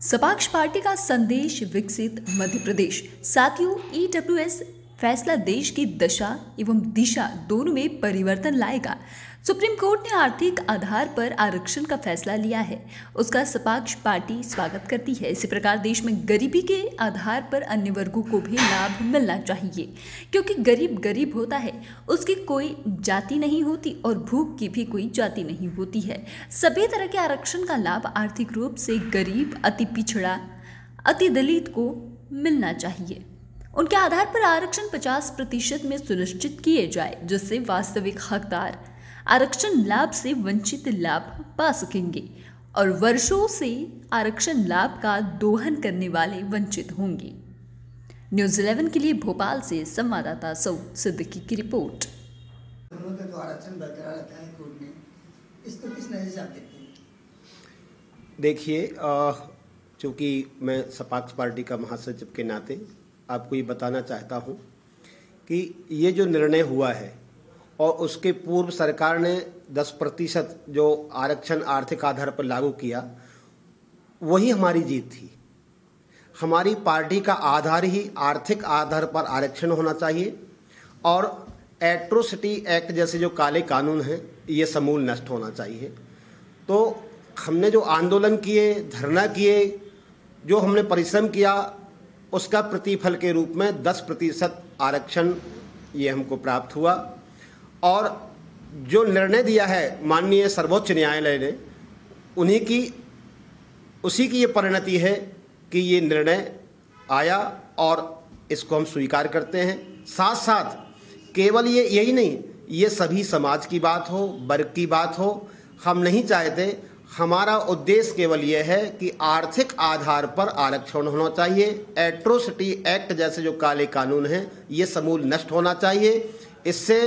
सपाक्ष party का संदेश विकसित मध्य प्रदेश। साथियों, ईडब्ल्यूएस फैसला देश की दशा एवं दिशा दोनों में परिवर्तन लाएगा। सुप्रीम कोर्ट ने आर्थिक आधार पर आरक्षण का फैसला लिया है, उसका सपाक्ष पार्टी स्वागत करती है। इसी प्रकार देश में गरीबी के आधार पर अन्य वर्गों को भी लाभ मिलना चाहिए, क्योंकि गरीब गरीब होता है, उसकी कोई जाति नहीं होती और भूख की भी कोई जाति नहीं होती है। सभी तरह के आरक्षण का लाभ आर्थिक रूप से गरीब, अति पिछड़ा, अति दलित को मिलना चाहिए। उनके आधार पर आरक्षण 50% में सुनिश्चित किए जाए, जिससे वास्तविक हकदार आरक्षण लाभ से वंचित लाभ पा सकेंगे और वर्षों से आरक्षण लाभ का दोहन करने वाले वंचित होंगे। न्यूज़ 11 के लिए भोपाल से संवाददाता सऊद सिद्दीकी की रिपोर्ट। जो आरक्षण बरकरार रखा है कोर्ट ने, इसको किस नजर से आप देखते हैं? देखिए, चूँकि मैं सपाक्ष पार्टी का महासचिव के नाते आपको ये बताना चाहता हूँ कि ये जो निर्णय हुआ है और उसके पूर्व सरकार ने 10% जो आरक्षण आर्थिक आधार पर लागू किया, वही हमारी जीत थी। हमारी पार्टी का आधार ही आर्थिक आधार पर आरक्षण होना चाहिए और एट्रोसिटी एक्ट जैसे जो काले कानून हैं, ये समूल नष्ट होना चाहिए। तो हमने जो आंदोलन किए, धरना किए, जो हमने परिश्रम किया, उसका प्रतिफल के रूप में 10% आरक्षण ये हमको प्राप्त हुआ। और जो निर्णय दिया है माननीय सर्वोच्च न्यायालय ने, उसी की ये परिणति है कि ये निर्णय आया और इसको हम स्वीकार करते हैं। साथ साथ केवल ये यही नहीं, ये सभी समाज की बात हो, वर्ग की बात हो, हम नहीं चाहते। हमारा उद्देश्य केवल ये है कि आर्थिक आधार पर आरक्षण होना चाहिए। एट्रोसिटी एक्ट जैसे जो काले कानून हैं, ये समूल नष्ट होना चाहिए। इससे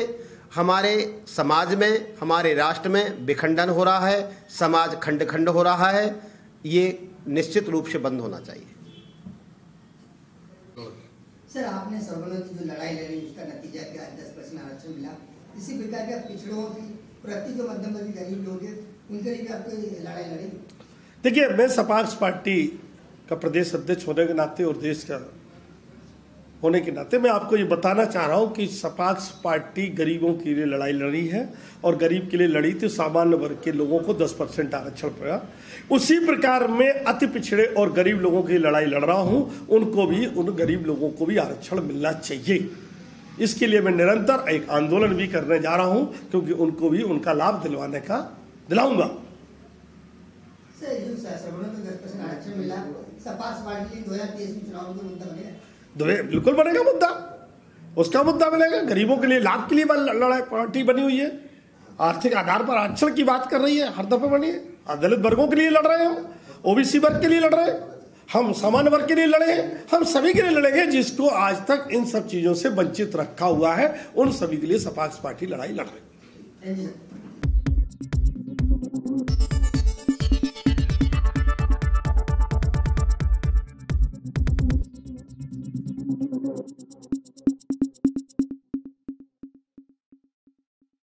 हमारे समाज में, हमारे राष्ट्र में विखंडन हो रहा है, समाज खंड खंड हो रहा है, ये निश्चित रूप से बंद होना चाहिए। सर, आपने सर्वोच्च की जो लड़ाई लड़ी, उसका नतीजा क्या? 10% आरक्षण मिला। इसी प्रकार के पिछड़ों की प्रति जो मध्यम वर्ग गरीब लोग हैं, उनके लिए आपको लड़ाई लड़ी? देखिए, मैं सपाक्ष पार्टी का प्रदेश अध्यक्ष होने के नाते और देश का होने के नाते मैं आपको ये बताना चाह रहा हूँ कि सपाक्ष पार्टी गरीबों के लिए लड़ाई लड़ी है और गरीब के लिए लड़ी थी। सामान्य वर्ग के लोगों को 10% आरक्षण पड़ा। उसी प्रकार मैं अति पिछड़े और गरीब लोगों की लड़ाई लड़ रहा हूँ। उनको भी, उन गरीब लोगों को भी आरक्षण मिलना चाहिए। इसके लिए मैं निरंतर एक आंदोलन भी करने जा रहा हूँ, क्योंकि उनको भी उनका लाभ दिलाऊंगा। बिल्कुल बनेगा मुद्दा, उसका मुद्दा बनेगा। गरीबों के लिए, लाभ के लिए लड़ाई पार्टी बनी हुई है। आर्थिक आधार पर आरक्षण की बात कर रही है, हर दफे बनी है। दलित वर्गों के लिए लड़ रहे हैं हम, ओबीसी वर्ग के लिए लड़ रहे हैं हम, सामान्य वर्ग के लिए लड़े हैं हम, सभी के लिए लड़ेंगे। जिसको आज तक इन सब चीजों से वंचित रखा हुआ है, उन सभी के लिए सपाक्ष पार्टी लड़ाई लड़ रही है।